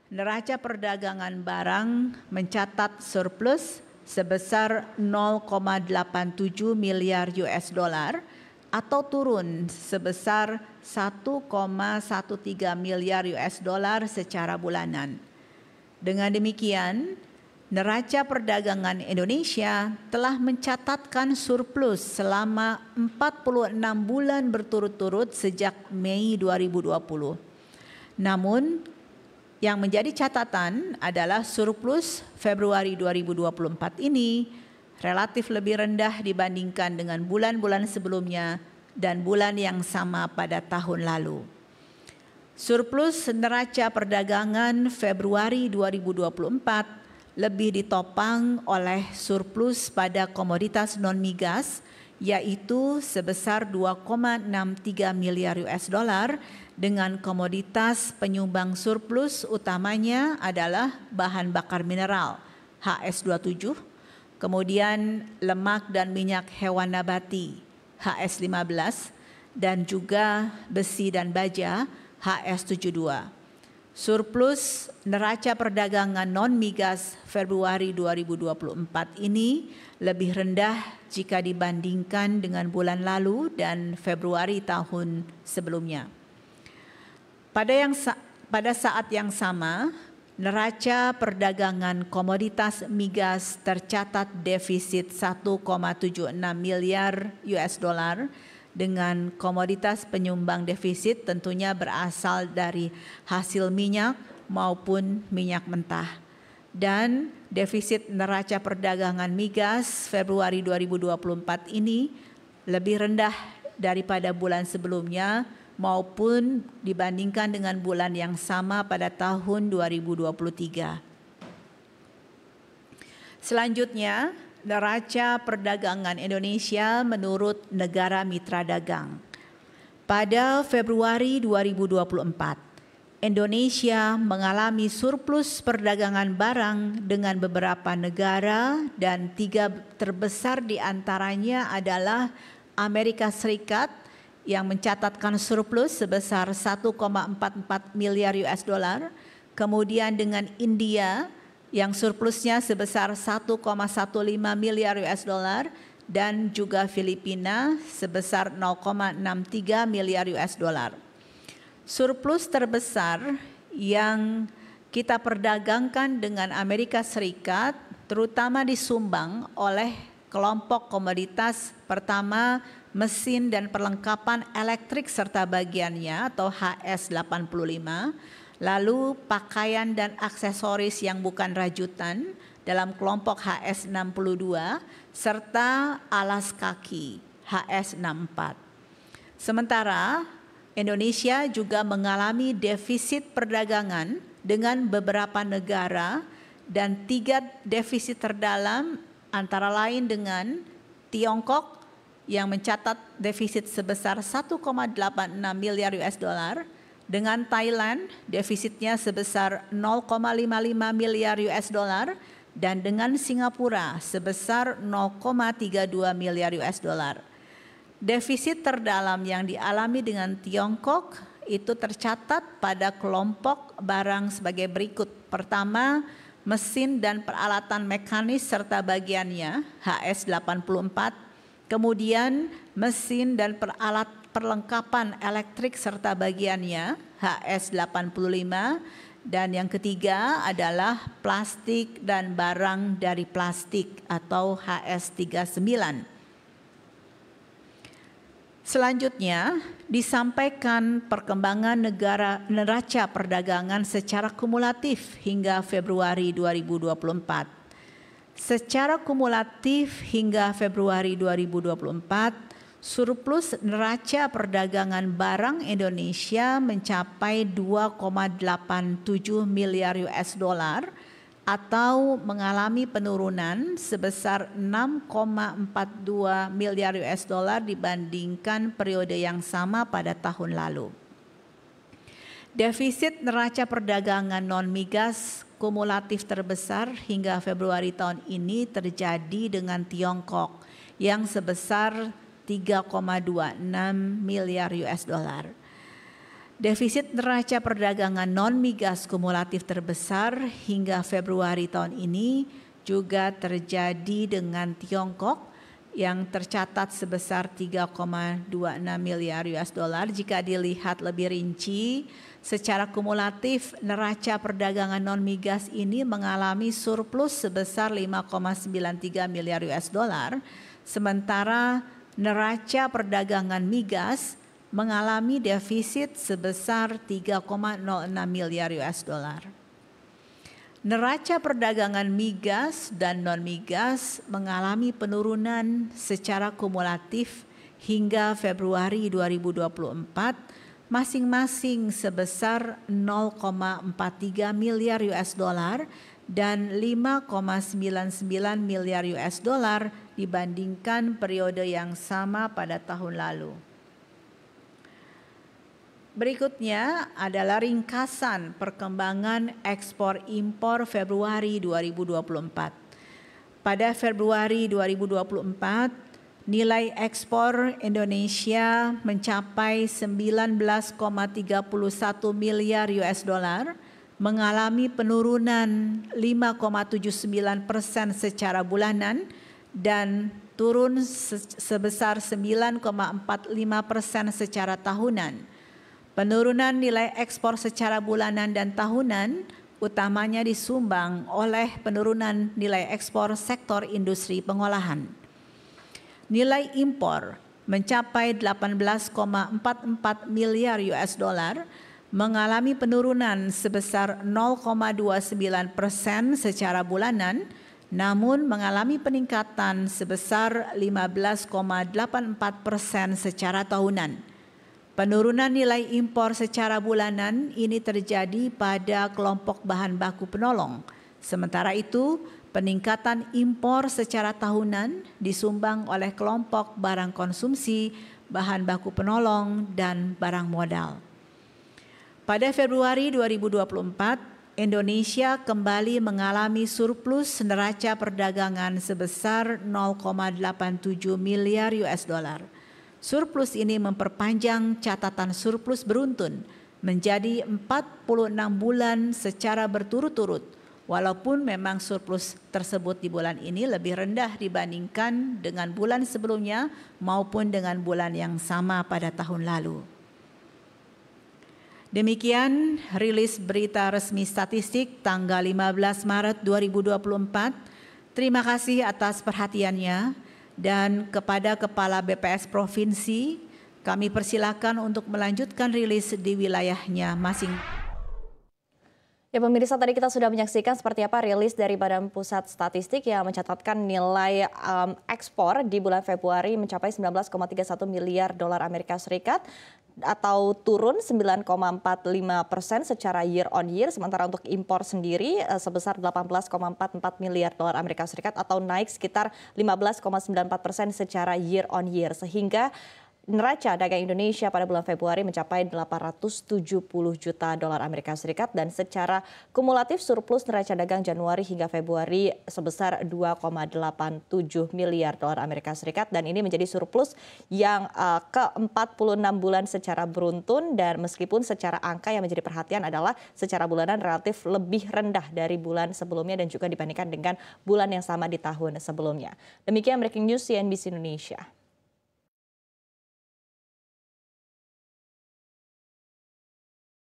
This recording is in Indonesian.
neraca perdagangan barang mencatat surplus sebesar 0,87 miliar US dollar atau turun sebesar 1,13 miliar US dollar secara bulanan. Dengan demikian, neraca perdagangan Indonesia telah mencatatkan surplus selama 46 bulan berturut-turut sejak Mei 2020. Namun, yang menjadi catatan adalah surplus Februari 2024 ini relatif lebih rendah dibandingkan dengan bulan-bulan sebelumnya dan bulan yang sama pada tahun lalu. Surplus neraca perdagangan Februari 2024 lebih ditopang oleh surplus pada komoditas non-migas, yaitu sebesar 2,63 miliar US dollar, dengan komoditas penyumbang surplus utamanya adalah bahan bakar mineral HS27, kemudian lemak dan minyak hewan nabati HS15, dan juga besi dan baja HS72. Surplus neraca perdagangan non-migas Februari 2024 ini lebih rendah jika dibandingkan dengan bulan lalu dan Februari tahun sebelumnya. Pada saat yang sama, neraca perdagangan komoditas migas tercatat defisit 1,76 miliar US dollar, dengan komoditas penyumbang defisit tentunya berasal dari hasil minyak maupun minyak mentah. Dan defisit neraca perdagangan migas Februari 2024 ini lebih rendah daripada bulan sebelumnya maupun dibandingkan dengan bulan yang sama pada tahun 2023. Selanjutnya, neraca perdagangan Indonesia menurut negara mitra dagang. Pada Februari 2024, Indonesia mengalami surplus perdagangan barang dengan beberapa negara dan 3 terbesar di antaranya adalah Amerika Serikat yang mencatatkan surplus sebesar 1,44 miliar US dollar, kemudian dengan India yang surplusnya sebesar 1,15 miliar US dollar, dan juga Filipina sebesar 0,63 miliar US dollar. Surplus terbesar yang kita perdagangkan dengan Amerika Serikat terutama disumbang oleh kelompok komoditas pertama mesin dan perlengkapan elektrik serta bagiannya atau HS85, lalu pakaian dan aksesoris yang bukan rajutan dalam kelompok HS62 serta alas kaki HS64. Sementara Indonesia juga mengalami defisit perdagangan dengan beberapa negara dan 3 defisit terdalam antara lain dengan Tiongkok yang mencatat defisit sebesar 1,86 miliar US dollar, dengan Thailand defisitnya sebesar 0,55 miliar US dollar, dan dengan Singapura sebesar 0,32 miliar US dollar. Defisit terdalam yang dialami dengan Tiongkok itu tercatat pada kelompok barang sebagai berikut. Pertama, mesin dan peralatan mekanis serta bagiannya HS84, kemudian mesin dan perlengkapan elektrik serta bagiannya HS85, dan yang ketiga adalah plastik dan barang dari plastik atau HS39. Selanjutnya disampaikan perkembangan neraca perdagangan secara kumulatif hingga Februari 2024. Secara kumulatif hingga Februari 2024, surplus neraca perdagangan barang Indonesia mencapai 2,87 miliar US dollar atau mengalami penurunan sebesar 6,42 miliar US dollar dibandingkan periode yang sama pada tahun lalu. Defisit neraca perdagangan non-migas kumulatif terbesar hingga Februari tahun ini terjadi dengan Tiongkok yang sebesar 3,26 miliar US dollar. Defisit neraca perdagangan non-migas kumulatif terbesar hingga Februari tahun ini juga terjadi dengan Tiongkok yang tercatat sebesar 3,26 miliar US dollar. Jika dilihat lebih rinci, secara kumulatif neraca perdagangan non-migas ini mengalami surplus sebesar 5,93 miliar US dollar, sementara neraca perdagangan migas mengalami defisit sebesar 3,06 miliar US dollar. Neraca perdagangan migas dan non-migas mengalami penurunan secara kumulatif hingga Februari 2024 masing-masing sebesar 0,43 miliar US dollar dan 5,99 miliar US dollar dibandingkan periode yang sama pada tahun lalu. Berikutnya adalah ringkasan perkembangan ekspor impor Februari 2024. Pada Februari 2024, nilai ekspor Indonesia mencapai 19,31 miliar US dollar, mengalami penurunan 5,79% secara bulanan dan turun sebesar 9,45% secara tahunan. Penurunan nilai ekspor secara bulanan dan tahunan utamanya disumbang oleh penurunan nilai ekspor sektor industri pengolahan. Nilai impor mencapai 18,44 miliar US dollar, mengalami penurunan sebesar 0,29% secara bulanan, namun mengalami peningkatan sebesar 15,84% secara tahunan. Penurunan nilai impor secara bulanan ini terjadi pada kelompok bahan baku penolong. Sementara itu, peningkatan impor secara tahunan disumbang oleh kelompok barang konsumsi, bahan baku penolong, dan barang modal. Pada Februari 2024, Indonesia kembali mengalami surplus neraca perdagangan sebesar 0,87 miliar US dollar. Surplus ini memperpanjang catatan surplus beruntun menjadi 46 bulan secara berturut-turut, walaupun memang surplus tersebut di bulan ini lebih rendah dibandingkan dengan bulan sebelumnya maupun dengan bulan yang sama pada tahun lalu. Demikian rilis berita resmi statistik tanggal 15 Maret 2024. Terima kasih atas perhatiannya. Dan kepada Kepala BPS Provinsi, kami persilakan untuk melanjutkan rilis di wilayahnya masing. Ya pemirsa, tadi kita sudah menyaksikan seperti apa rilis dari Badan Pusat Statistik yang mencatatkan nilai ekspor di bulan Februari mencapai 19,31 miliar dolar Amerika Serikat atau turun 9,45% secara year on year, sementara untuk impor sendiri sebesar 18,44 miliar dolar Amerika Serikat atau naik sekitar 15,94% secara year on year, sehingga neraca dagang Indonesia pada bulan Februari mencapai 870 juta dolar Amerika Serikat dan secara kumulatif surplus neraca dagang Januari hingga Februari sebesar 2,87 miliar dolar Amerika Serikat, dan ini menjadi surplus yang ke-46 bulan secara beruntun, dan meskipun secara angka yang menjadi perhatian adalah secara bulanan relatif lebih rendah dari bulan sebelumnya dan juga dibandingkan dengan bulan yang sama di tahun sebelumnya. Demikian breaking news CNBC Indonesia.